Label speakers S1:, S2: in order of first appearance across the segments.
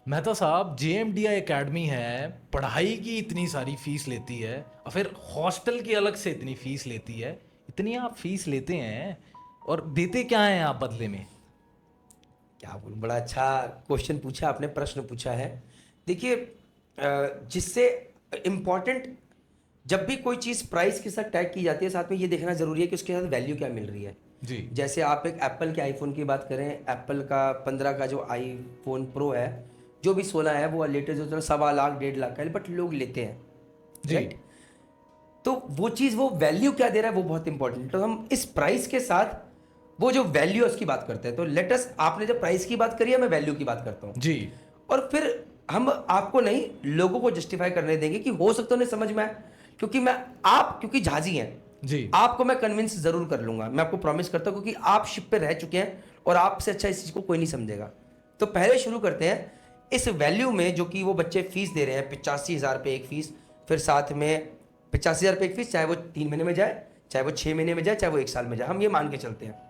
S1: मेहता साहब, जेएमडीआई एकेडमी है, पढ़ाई की इतनी सारी फीस लेती है और फिर हॉस्टल की अलग से इतनी फीस लेती है। इतनी आप फीस लेते हैं और देते क्या हैं आप बदले में?
S2: क्या बोलूं, बड़ा अच्छा क्वेश्चन पूछा आपने, प्रश्न पूछा है। देखिए, जिससे इम्पोर्टेंट, जब भी कोई चीज़ प्राइस के साथ टैग की जाती है, साथ में ये देखना जरूरी है कि उसके साथ वैल्यू क्या मिल रही है।
S1: जी
S2: जैसे आप एक एप्पल के आईफोन की बात करें, एप्पल का 15 का जो आईफोन प्रो है, जो भी 16 है, वो लेटेस्ट जो 1.25 लाख 1.5 लाख का है, बट लोग लेते हैं,
S1: जी
S2: राइट। तो वो चीज़, वो वैल्यू क्या दे रहा है, वो बहुत इंपॉर्टेंट है। तो हम इस प्राइस के साथ वो जो वैल्यू है उसकी बात करते हैं। तो लेटेस्ट, आपने जब प्राइस की बात करी है, मैं वैल्यू की बात करता हूँ।
S1: जी
S2: और फिर हम आपको नहीं, लोगों को जस्टिफाई करने देंगे कि हो सकता है उन्हें समझ में आए, क्योंकि आप क्योंकि झाजी हैं,
S1: जी
S2: आपको मैं कन्विंस जरूर कर लूंगा, मैं आपको प्रॉमिस करता हूँ, क्योंकि आप शिप पे रह चुके हैं और आपसे अच्छा इस चीज को कोई नहीं समझेगा। तो पहले शुरू करते हैं इस वैल्यू में, जो कि वो बच्चे फीस दे रहे हैं 85,000 रुपये एक फीस, फिर साथ में 85,000 रुपये एक फीस, चाहे वो 3 महीने में जाए, चाहे वो 6 महीने में जाए, चाहे वो 1 साल में जाए, हम ये मान के चलते हैं।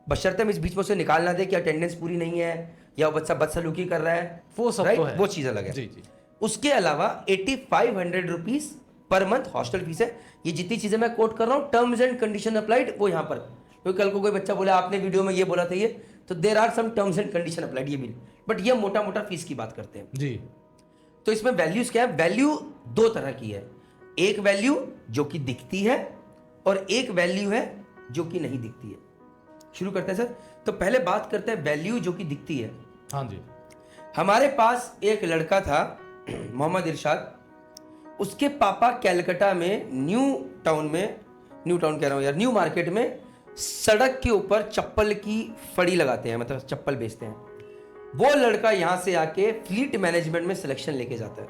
S2: बशर्ते हम इस बीच में उसे निकाल ना दे कि अटेंडेंस पूरी नहीं है या वो बच्चा बदसलूकी कर रहा है,
S1: वो सब
S2: राइट,
S1: तो है।
S2: वो चीज़ अलग है।
S1: जी जी
S2: उसके अलावा 8500 rupees per month hostel fees है। ये जितनी चीज़ें मैं कोट कर रहा हूँ, टर्म्स एंड कंडीशन अप्लाइड, वो यहाँ पर, क्योंकि कल को कोई बच्चा बोला आपने वीडियो में ये बोला था ये, तो there are some terms and conditions applied, ये भी, बट ये मोटा मोटा फीस की बात करते हैं।
S1: जी
S2: तो इसमें वैल्यूज क्या है? वैल्यू दो तरह की है। एक वैल्यू जो कि दिखती है और एक वैल्यू है जो कि नहीं दिखती है। शुरू करते हैं सर। तो पहले बात करते हैं वैल्यू जो कि दिखती है।
S1: हाँ जी
S2: हमारे पास एक लड़का था, मोहम्मद इरशाद। उसके पापा कैलकाटा में न्यू टाउन कह रहा हूँ यार, न्यू मार्केट में सड़क के ऊपर चप्पल की फड़ी लगाते हैं, मतलब चप्पल बेचते हैं। वो लड़का यहां से आके फ्लीट मैनेजमेंट में सिलेक्शन लेके जाता है।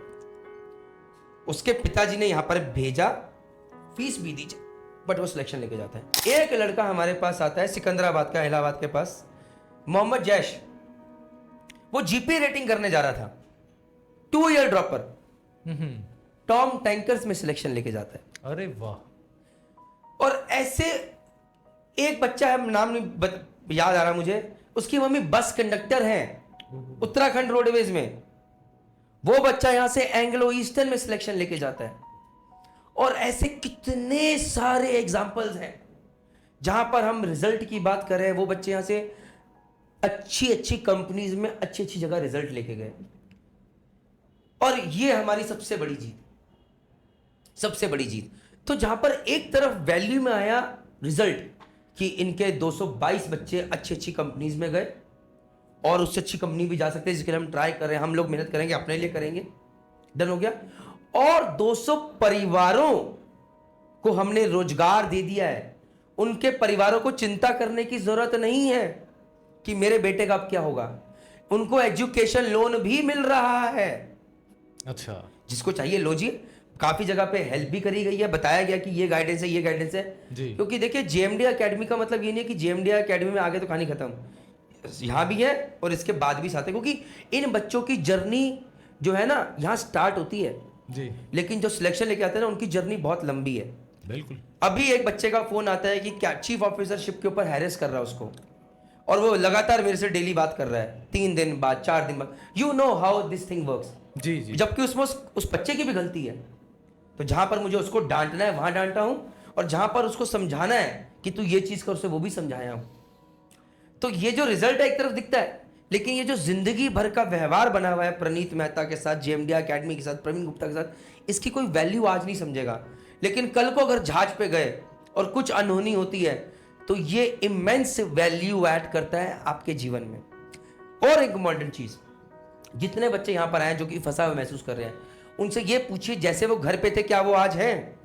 S2: उसके पिताजी ने यहां पर भेजा, फीस भी दी, बट वो सिलेक्शन लेके जाता है। एक लड़का हमारे पास आता है सिकंदराबाद का, इलाहाबाद के पास, मोहम्मद जैश। वो जीपी रेटिंग करने जा रहा था, 2 ईयर ड्रॉपर, टॉम टैंकर्स में सिलेक्शन लेके जाता है।
S1: अरे वाह।
S2: और ऐसे एक बच्चा है, नाम नहीं याद आ रहा मुझे, उसकी मम्मी बस कंडक्टर है उत्तराखंड रोडवेज में। वो बच्चा यहां से एंग्लो ईस्टर्न में सिलेक्शन लेके जाता है। और ऐसे कितने सारे एग्जाम्पल्स हैं जहां पर हम रिजल्ट की बात कर रहे हैं, वो बच्चे यहां से अच्छी अच्छी कंपनीज में अच्छी अच्छी जगह रिजल्ट लेके गए। और ये हमारी सबसे बड़ी जीत, सबसे बड़ी जीत। तो जहां पर एक तरफ वैल्यू में आया रिजल्ट कि इनके 222 बच्चे अच्छी अच्छी कंपनीज में गए, और उससे अच्छी कंपनी भी जा सकते हैं, जिसके लिए हम ट्राई कर रहे हैं, हम लोग मेहनत करेंगे, अपने लिए करेंगे, डन हो गया। और 200 परिवारों को हमने रोजगार दे दिया है। उनके परिवारों को चिंता करने की जरूरत नहीं है कि मेरे बेटे का अब क्या होगा। उनको एजुकेशन लोन भी मिल रहा है।
S1: अच्छा
S2: जिसको चाहिए लो जी। काफी जगह पे हेल्प भी करी गई है, बताया गया कि ये गाइडेंस है, ये गाइडेंस है।
S1: जी
S2: क्योंकि देखिए, जेएमडी एकेडमी का मतलब ये नहीं है कि जेएमडी एकेडमी में आगे तो कहानी खत्म, यहाँ भी है और इसके बाद भी साथ है। क्योंकि इन बच्चों की जर्नी जो है ना, यहाँ स्टार्ट होती है,
S1: जी
S2: लेकिन जो सिलेक्शन लेके आते हैं ना, उनकी जर्नी बहुत लंबी है।
S1: बिल्कुल।
S2: अभी एक बच्चे का फोन आता है कि क्या चीफ ऑफिसरशिप के ऊपर हैरेस कर रहा है उसको, और वो लगातार मेरे से डेली बात कर रहा है, 3 दिन बाद, 4 दिन बाद। You know how this thing works.
S1: जी जी
S2: जबकि उसमें उस बच्चे की भी गलती है। तो जहां पर मुझे उसको डांटना है वहां डांटा हूं, और जहां पर उसको समझाना है कि तू ये चीज कर, उसे वो भी समझाया हूं। तो ये जो रिजल्ट है एक तरफ दिखता है, लेकिन ये जो जिंदगी भर का व्यवहार बना हुआ है प्रणीत मेहता के साथ, जेएमडी एकेडमी के साथ, प्रवीण गुप्ता के साथ, इसकी कोई वैल्यू आज नहीं समझेगा, लेकिन कल को अगर जहाज पे गए और कुछ अनहोनी होती है, तो ये इमेंस वैल्यू ऐड करता है आपके जीवन में। और एक मॉडर्न चीज, जितने बच्चे यहां पर आए जो कि फंसा हुआ महसूस कर रहे हैं, उनसे ये पूछिए जैसे वो घर पे थे, क्या वो आज हैं?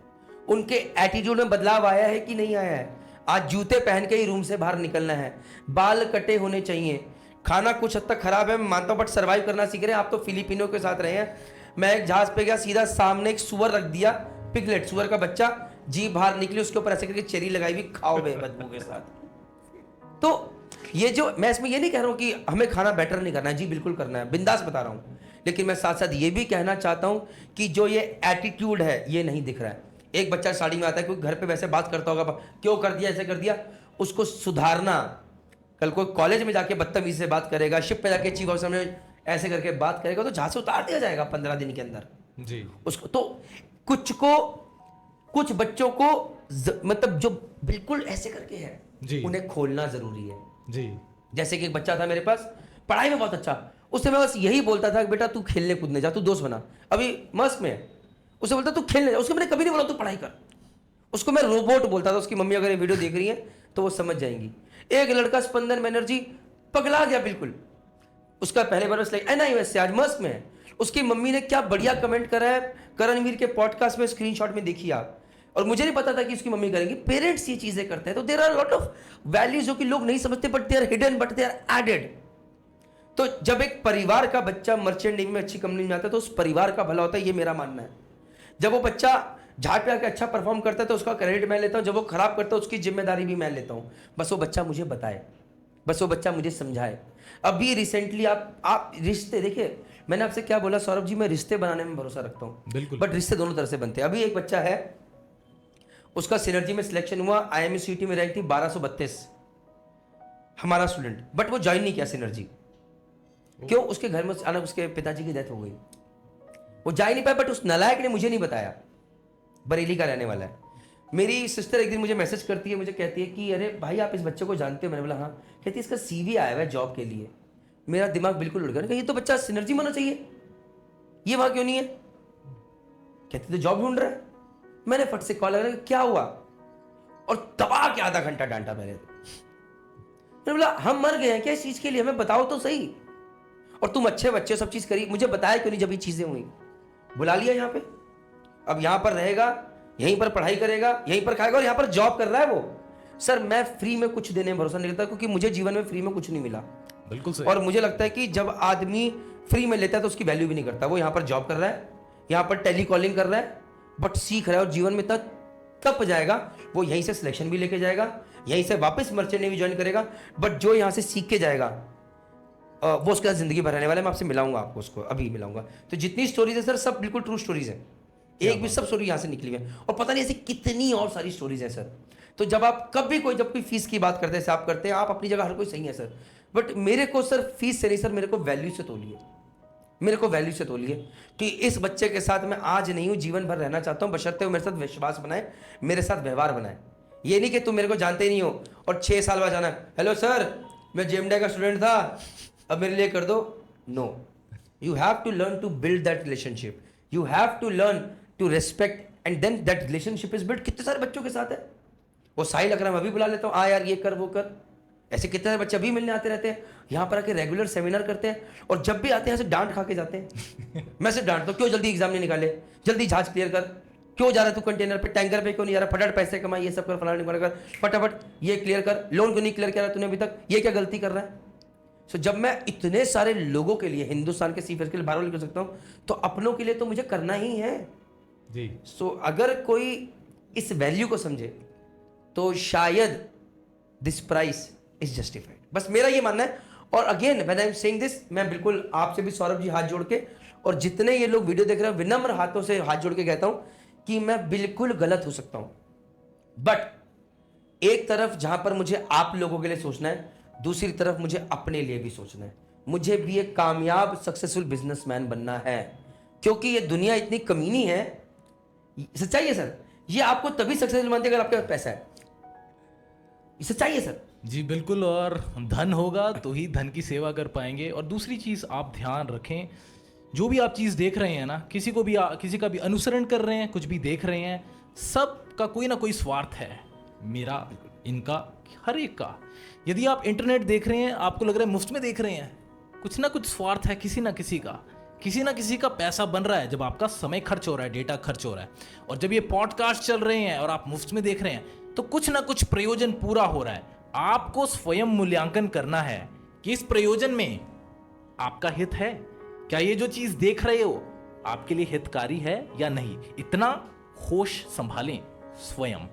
S2: उनके एटीट्यूड में बदलाव आया है कि नहीं आया है? आज जूते पहन के ही रूम से बाहर निकलना है, बाल कटे होने चाहिए, खाना कुछ हद तक खराब है मैं मानता हूं, बट सर्वाइव करना सीख रहे हैं। आप तो फिलिपिनो के साथ रहे हैं। मैं एक जहाज पे गया, सीधा सामने एक सुअर रख दिया, पिगलेट, सुअर का बच्चा, जी बाहर निकली, उसके ऊपर ऐसे करके चेरी लगाई हुई, खाओ बे बदबू के साथ। तो ये जो, मैं इसमें ये नहीं कह रहा हूं कि हमें खाना बेटर नहीं करना है, जी बिल्कुल करना है, बिंदास बता रहा हूं, लेकिन मैं साथ साथ ये भी कहना चाहता हूं कि जो ये एटीट्यूड है ये नहीं दिख रहा है। एक बच्चा साड़ी में आता है, क्योंकि घर पे वैसे बात करता होगा, क्यों कर दिया, ऐसे कर दिया, उसको सुधारना। कल को कॉलेज में जाके बदतमीजी से बात करेगा, शिप पे जाके चीफ ऑफिसर में ऐसे करके बात करेगा तो जहां से उतार दिया जाएगा 15 दिन के अंदर
S1: जी
S2: उसको। तो कुछ बच्चों को मतलब जो बिल्कुल ऐसे करके है
S1: जी
S2: उन्हें खोलना जरूरी है।
S1: जी
S2: जैसे कि एक बच्चा था मेरे पास, पढ़ाई में बहुत अच्छा, उससे मैं बस यही बोलता था कि बेटा तू खेलने कूदने जा, तू दोस्त बना, अभी मस्क में है, उससे बोलता तू खेलने जा, उसको मैंने कभी नहीं बोला तू पढ़ाई कर, उसको मैं रोबोट बोलता था। उसकी मम्मी अगर ये वीडियो देख रही है तो वो समझ जाएंगी। एक लड़का स्पंदन बनर्जी पगला गया बिल्कुल, उसका पहले बार NIOS से आज मस्क में है। उसकी मम्मी ने क्या बढ़िया कमेंट करा है करणवीर के पॉडकास्ट में, स्क्रीनशॉट में देखिए आप। और मुझे नहीं पता था कि उसकी मम्मी करेंगी। पेरेंट्स ये चीजें करते हैं तो there are lot of values जो कि लोग नहीं समझते, but they are hidden, but they are added. तो जब एक परिवार का बच्चा मर्चेंट नेवी में अच्छी कंपनी में आता है तो उस परिवार का भला होता है, ये मेरा मानना है। जब वो बच्चा झाड़ पे आके अच्छा परफॉर्म करता है तो उसका क्रेडिट मैं लेता हूं, जब वो खराब करता है उसकी जिम्मेदारी भी मैं लेता हूं। बस वो बच्चा मुझे बताए, बस वो बच्चा मुझे समझाए। अभी रिसेंटली आप रिश्ते देखिए, मैंने आपसे क्या बोला सौरभ जी, मैं रिश्ते बनाने में भरोसा रखता हूं,
S1: बिल्कुल।
S2: बट रिश्ते दोनों तरह से बनते हैं। अभी एक बच्चा है, उसका सिनर्जी में सिलेक्शन हुआ, IMCT में रैंक थी 1232, हमारा स्टूडेंट, बट वो ज्वाइन नहीं किया सिनर्जी। क्यों? उसके घर में अचानक उसके पिताजी की डेथ हो गई, वो जा ही नहीं पाया। बट उस नलायक ने मुझे नहीं बताया, बरेली का रहने वाला है। मेरी सिस्टर एक दिन मुझे मैसेज करती है, मुझे कहती है कि अरे भाई आप इस बच्चे को जानते हो? मैंने बोला हाँ। कहती है इसका CV आया हुआ है जॉब के लिए। मेरा दिमाग बिल्कुल उड़ गया, ये तो बच्चा सिनर्जी में होना चाहिए, ये वहां क्यों नहीं है? कहती तो जॉब ढूंढ रहा है। मैंने फट से कॉल लगा, क्या हुआ? और दबा के आधा घंटा डांटा मैंने बोला हम मर गए हैं क्या इस चीज के लिए? हमें बताओ तो सही। और तुम अच्छे बच्चे सब चीज करी, मुझे बताया क्यों नहीं जब ये चीजें हुई? बुला लिया यहाँ पे, अब यहाँ पर रहेगा, यहीं पर पढ़ाई करेगा, यहीं पर खाएगा और यहाँ पर जॉब कर रहा है वो। सर मैं फ्री में कुछ देने में भरोसा नहीं करता, क्योंकि मुझे जीवन में फ्री में कुछ नहीं मिला।
S1: बिल्कुल सही।
S2: और मुझे लगता है कि जब आदमी फ्री में लेता है तो उसकी वैल्यू भी नहीं करता। वो यहाँ पर जॉब कर रहा है, यहाँ पर टेली कॉलिंग कर रहा है, बट सीख रहा है और जीवन में तप जाएगा। वो यहीं से सिलेक्शन भी लेके जाएगा, यहीं से वापस मर्चेंट नेवी ज्वाइन करेगा, बट जो यहाँ से सीख के जाएगा वो उसके साथ जिंदगी भर रहने वाला है। मैं आपसे मिलाऊंगा, आपको उसको अभी मिलाऊंगा। तो जितनी स्टोरीज है सर सब बिल्कुल ट्रू स्टोरीज है, एक भी सब स्टोरी यहाँ से निकली है, और पता नहीं ऐसी कितनी और सारी स्टोरीज है सर। तो जब आप कभी जब कोई फीस की बात करते हैं, आप करते हैं, आप अपनी जगह हर कोई सही है सर, बट मेरे को सर फीस से नहीं सर, मेरे को वैल्यू से तोलिए, मेरे को वैल्यू से तोलिए कि इस बच्चे के साथ मैं आज नहीं हूं, जीवन भर रहना चाहता हूं, बशर्ते वो मेरे साथ विश्वास बनाए, मेरे साथ व्यवहार बनाए। ये नहीं कि तुम मेरे को जानते ही नहीं हो और 6 साल बाद जाना हेलो सर मैं जेएमडीआई का स्टूडेंट था अब मेरे लिए कर दो। No, you have to learn to build that relationship, you have to learn to respect and then that relationship is build. कितने सारे बच्चों के साथ है, वो साहिल अकरम अभी बुला लेता हूँ, आ यार ये कर वो कर, ऐसे कितने सारे बच्चे अभी मिलने आते रहते हैं, यहाँ पर आके रेगुलर सेमिनार करते हैं, और जब भी आते हैं ऐसे डांट खा के जाते हैं। मैं सिर्फ डांटता हूँ, क्यों जल्दी एग्जाम नहीं निकाले, जल्दी जहाज क्लियर कर, क्यों जा रहा है तू कंटेनर पे, टैंकर पे क्यों नहीं जा रहा, फटाफट पैसे कमा, ये सब कर, फलाना नहीं कर, फटाफट ये क्लियर कर, लोन क्यों नहीं क्लियर किया तूने अभी तक, ये क्या गलती कर रहा है। सो जब मैं इतने सारे लोगों के लिए, हिंदुस्तान के सीफेयर के लिए बाहर कर सकता हूँ, तो अपनों के लिए तो मुझे करना ही है
S1: जी।
S2: सो अगर कोई इस वैल्यू को समझे तो शायद दिस प्राइस इज जस्टिफाइड, बस मेरा ये मानना है। और again when I am saying this, मैं बिल्कुल आपसे भी सौरभ जी हाथ जोड़ के, और जितने ये लोग वीडियो देख रहे हैं विनम्र हाथों से हाथ जोड़ के कहता हूं कि मैं बिल्कुल गलत हो सकता हूं, बट एक तरफ जहां पर मुझे आप लोगों के लिए सोचना है, दूसरी तरफ मुझे अपने लिए भी सोचना है। मुझे भी एक कामयाब सक्सेसफुल बिजनेसमैन बनना है, क्योंकि ये दुनिया इतनी कमीनी है। सच्चाई है सर, ये आपको तभी सक्सेसफुल मानती है अगर आपके पास पैसा है, सच्चाई है सर।
S1: जी बिल्कुल, और धन होगा तो ही धन की सेवा कर पाएंगे। और दूसरी चीज़ आप ध्यान रखें, जो भी आप चीज़ देख रहे हैं ना, किसी का भी अनुसरण कर रहे हैं, कुछ भी देख रहे हैं, सब का कोई ना कोई स्वार्थ है, मेरा, इनका, हर एक का। यदि आप इंटरनेट देख रहे हैं, आपको लग रहा है मुफ्त में देख रहे हैं, कुछ ना कुछ स्वार्थ है किसी ना किसी का पैसा बन रहा है। जब आपका समय खर्च हो रहा है, डेटा खर्च हो रहा है, और जब ये पॉडकास्ट चल रहे हैं और आप मुफ्त में देख रहे हैं, तो कुछ ना कुछ प्रयोजन पूरा हो रहा है। आपको स्वयं मूल्यांकन करना है कि इस प्रयोजन में आपका हित है, क्या ये जो चीज देख रहे हो आपके लिए हितकारी है या नहीं। इतना होश संभालें स्वयं।